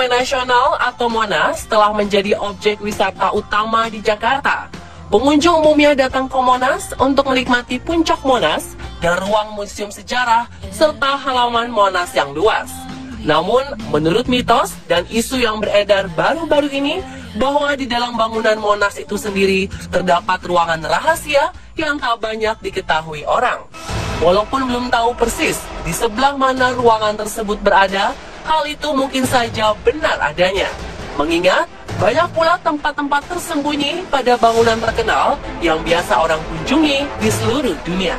Nasional atau Monas telah menjadi objek wisata utama di Jakarta. Pengunjung umumnya datang ke Monas untuk menikmati puncak Monas dan ruang museum sejarah serta halaman Monas yang luas. Namun, menurut mitos dan isu yang beredar baru-baru ini, bahwa di dalam bangunan Monas itu sendiri terdapat ruangan rahasia yang tak banyak diketahui orang. Walaupun belum tahu persis di sebelah mana ruangan tersebut berada, hal itu mungkin saja benar adanya. Mengingat banyak pula tempat-tempat tersembunyi pada bangunan terkenal yang biasa orang kunjungi di seluruh dunia.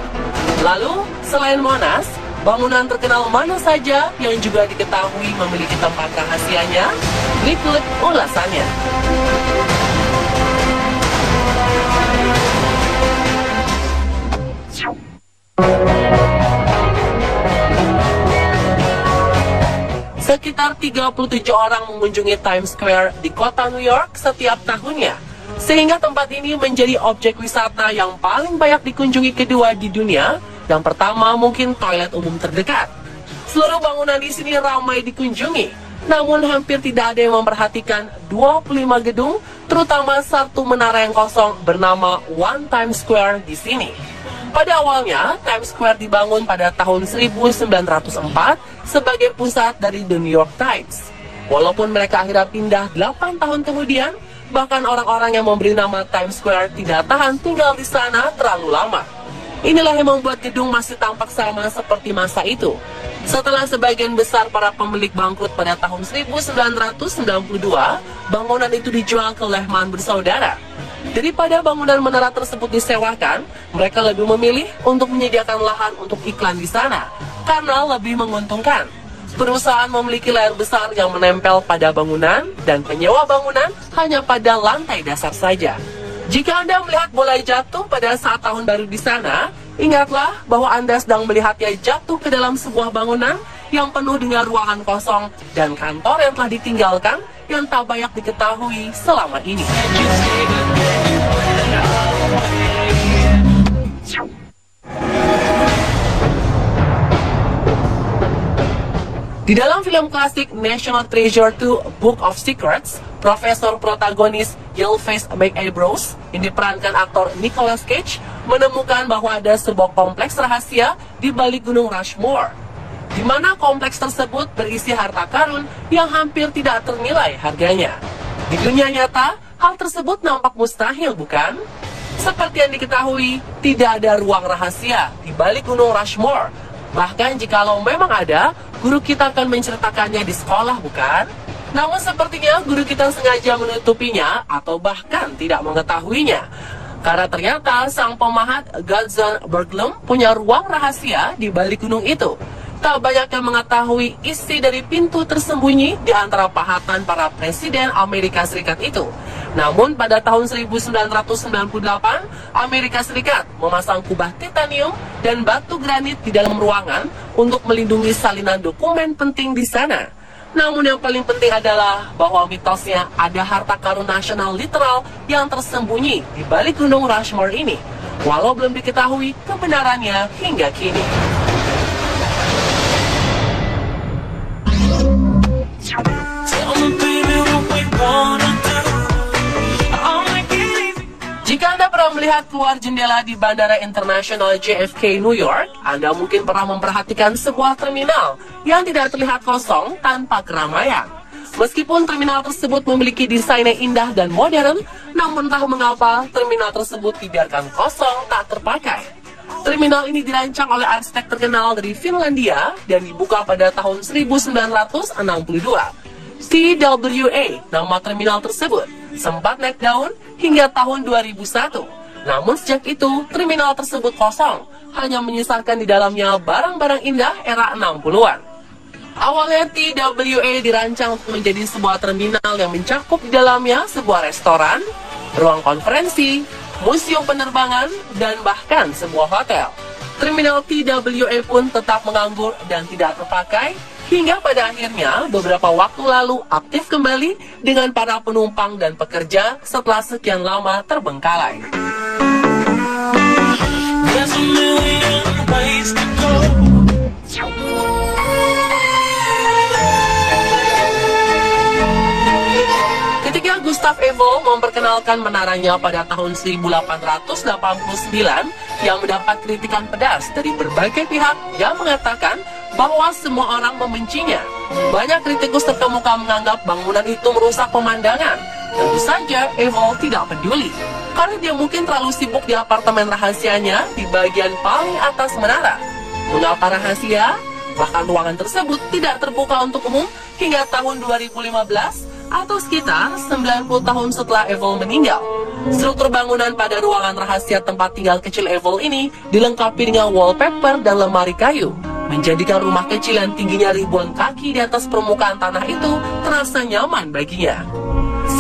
Lalu, selain Monas, bangunan terkenal mana saja yang juga diketahui memiliki tempat rahasianya? Berikut ulasannya. Sekitar 37 orang mengunjungi Times Square di kota New York setiap tahunnya, sehingga tempat ini menjadi objek wisata yang paling banyak dikunjungi kedua di dunia, dan pertama mungkin toilet umum terdekat. Seluruh bangunan di sini ramai dikunjungi, namun hampir tidak ada yang memperhatikan 25 gedung, terutama satu menara yang kosong bernama One Times Square di sini. Pada awalnya, Times Square dibangun pada tahun 1904 sebagai pusat dari The New York Times. Walaupun mereka akhirnya pindah 8 tahun kemudian, bahkan orang-orang yang memberi nama Times Square tidak tahan tinggal di sana terlalu lama. Inilah yang membuat gedung masih tampak sama seperti masa itu. Setelah sebagian besar para pemilik bangkrut pada tahun 1992, bangunan itu dijual ke Lehman bersaudara. Daripada bangunan menara tersebut disewakan, mereka lebih memilih untuk menyediakan lahan untuk iklan di sana, karena lebih menguntungkan. Perusahaan memiliki layar besar yang menempel pada bangunan, dan penyewa bangunan hanya pada lantai dasar saja. Jika Anda melihat bola jatuh pada saat tahun baru di sana, ingatlah bahwa Anda sedang melihatnya jatuh ke dalam sebuah bangunan yang penuh dengan ruangan kosong dan kantor yang telah ditinggalkan yang tak banyak diketahui selama ini. Di dalam film klasik National Treasure 2 Book of Secrets, profesor protagonis Yellowface McAbrose yang diperankan aktor Nicolas Cage menemukan bahwa ada sebuah kompleks rahasia di balik Gunung Rushmore, di mana kompleks tersebut berisi harta karun yang hampir tidak ternilai harganya. Di dunia nyata, hal tersebut nampak mustahil, bukan? Seperti yang diketahui, tidak ada ruang rahasia di balik Gunung Rushmore. Bahkan jikalau memang ada, guru kita akan menceritakannya di sekolah, bukan? Namun sepertinya guru kita sengaja menutupinya atau bahkan tidak mengetahuinya. Karena ternyata sang pemahat Gutzon Borglum punya ruang rahasia di balik gunung itu. Tak banyak yang mengetahui isi dari pintu tersembunyi di antara pahatan para presiden Amerika Serikat itu. Namun pada tahun 1998, Amerika Serikat memasang kubah titanium dan batu granit di dalam ruangan untuk melindungi salinan dokumen penting di sana. Namun yang paling penting adalah bahwa mitosnya ada harta karun nasional literal yang tersembunyi di balik gunung Rushmore ini, walau belum diketahui kebenarannya hingga kini. Jika Anda pernah melihat keluar jendela di Bandara Internasional JFK New York, Anda mungkin pernah memperhatikan sebuah terminal yang tidak terlihat kosong tanpa keramaian. Meskipun terminal tersebut memiliki desain yang indah dan modern, namun entah mengapa terminal tersebut dibiarkan kosong tak terpakai. Terminal ini dirancang oleh arsitek terkenal dari Finlandia dan dibuka pada tahun 1962. TWA, nama terminal tersebut, sempat naik daun hingga tahun 2001. Namun sejak itu, terminal tersebut kosong, hanya menyisakan di dalamnya barang-barang indah era 60-an. Awalnya TWA dirancang untuk menjadi sebuah terminal yang mencakup di dalamnya sebuah restoran, ruang konferensi, museum penerbangan, dan bahkan sebuah hotel. Terminal TWA pun tetap menganggur dan tidak terpakai, hingga pada akhirnya beberapa waktu lalu aktif kembali dengan para penumpang dan pekerja setelah sekian lama terbengkalai. Gustav Eiffel memperkenalkan menaranya pada tahun 1889 yang mendapat kritikan pedas dari berbagai pihak yang mengatakan bahwa semua orang membencinya. Banyak kritikus terkemuka menganggap bangunan itu merusak pemandangan. Tentu saja Eiffel tidak peduli, karena dia mungkin terlalu sibuk di apartemen rahasianya di bagian paling atas menara. Mengapa rahasia? Bahkan ruangan tersebut tidak terbuka untuk umum hingga tahun 2015 atau sekitar 90 tahun setelah Eiffel meninggal. Struktur bangunan pada ruangan rahasia tempat tinggal kecil Eiffel ini dilengkapi dengan wallpaper dan lemari kayu, menjadikan rumah kecil yang tingginya ribuan kaki di atas permukaan tanah itu terasa nyaman baginya.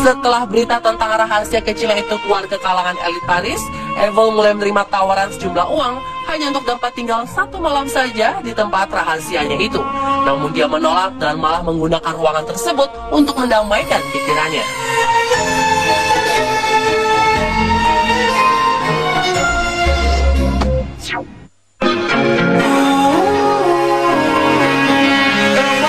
Setelah berita tentang rahasia kecilnya itu keluar ke kalangan elit Paris, Eiffel mulai menerima tawaran sejumlah uang hanya untuk dapat tinggal 1 malam saja di tempat rahasianya itu. Namun dia menolak dan malah menggunakan ruangan tersebut untuk mendamaikan pikirannya.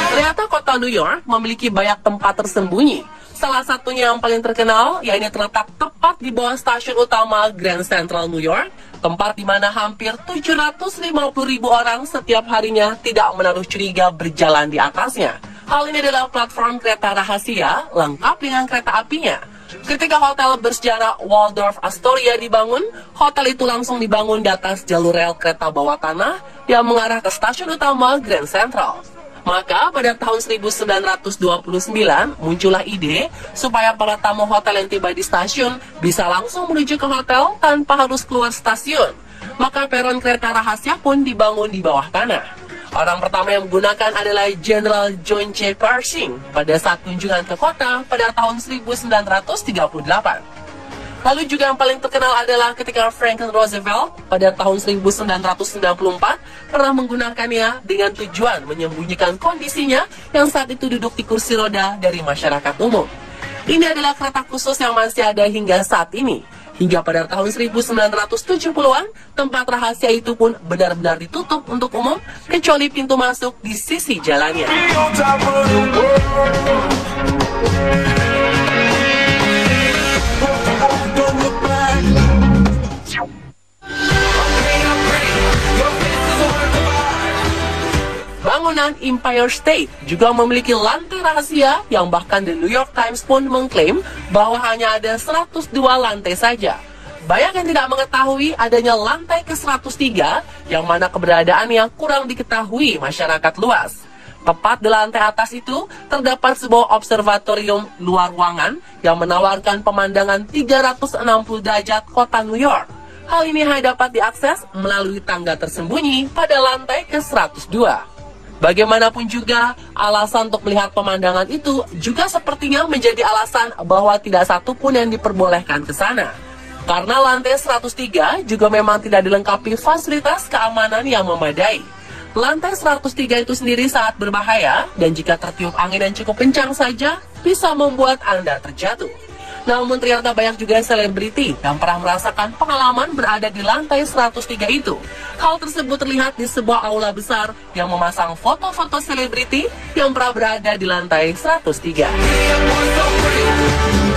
Ternyata kota New York memiliki banyak tempat tersembunyi. Salah satunya yang paling terkenal, yaitu terletak tepat di bawah stasiun utama Grand Central New York, tempat di mana hampir 750.000 orang setiap harinya tidak menaruh curiga berjalan di atasnya. Hal ini adalah platform kereta rahasia lengkap dengan kereta apinya. Ketika hotel bersejarah Waldorf Astoria dibangun, hotel itu langsung dibangun di atas jalur rel kereta bawah tanah yang mengarah ke stasiun utama Grand Central. Maka pada tahun 1929 muncullah ide supaya para tamu hotel yang tiba di stasiun bisa langsung menuju ke hotel tanpa harus keluar stasiun. Maka peron kereta rahasia pun dibangun di bawah tanah. Orang pertama yang menggunakan adalah General John J. Pershing pada saat kunjungan ke kota pada tahun 1938. Lalu juga yang paling terkenal adalah ketika Franklin Roosevelt pada tahun 1994 pernah menggunakannya dengan tujuan menyembunyikan kondisinya yang saat itu duduk di kursi roda dari masyarakat umum. Ini adalah kereta khusus yang masih ada hingga saat ini. Hingga pada tahun 1970-an, tempat rahasia itu pun benar-benar ditutup untuk umum, kecuali pintu masuk di sisi jalannya. Bangunan Empire State juga memiliki lantai rahasia yang bahkan The New York Times pun mengklaim bahwa hanya ada 102 lantai saja. Banyak yang tidak mengetahui adanya lantai ke-103 yang mana keberadaannya kurang diketahui masyarakat luas. Tepat di lantai atas itu terdapat sebuah observatorium luar ruangan yang menawarkan pemandangan 360 derajat kota New York. Hal ini hanya dapat diakses melalui tangga tersembunyi pada lantai ke-102. Bagaimanapun juga, alasan untuk melihat pemandangan itu juga sepertinya menjadi alasan bahwa tidak satu pun yang diperbolehkan ke sana. Karena lantai 103 juga memang tidak dilengkapi fasilitas keamanan yang memadai. Lantai 103 itu sendiri sangat berbahaya dan jika tertiup angin yang cukup kencang saja bisa membuat Anda terjatuh. Namun ternyata banyak juga selebriti yang pernah merasakan pengalaman berada di lantai 103 itu. Hal tersebut terlihat di sebuah aula besar yang memasang foto-foto selebriti yang pernah berada di lantai 103.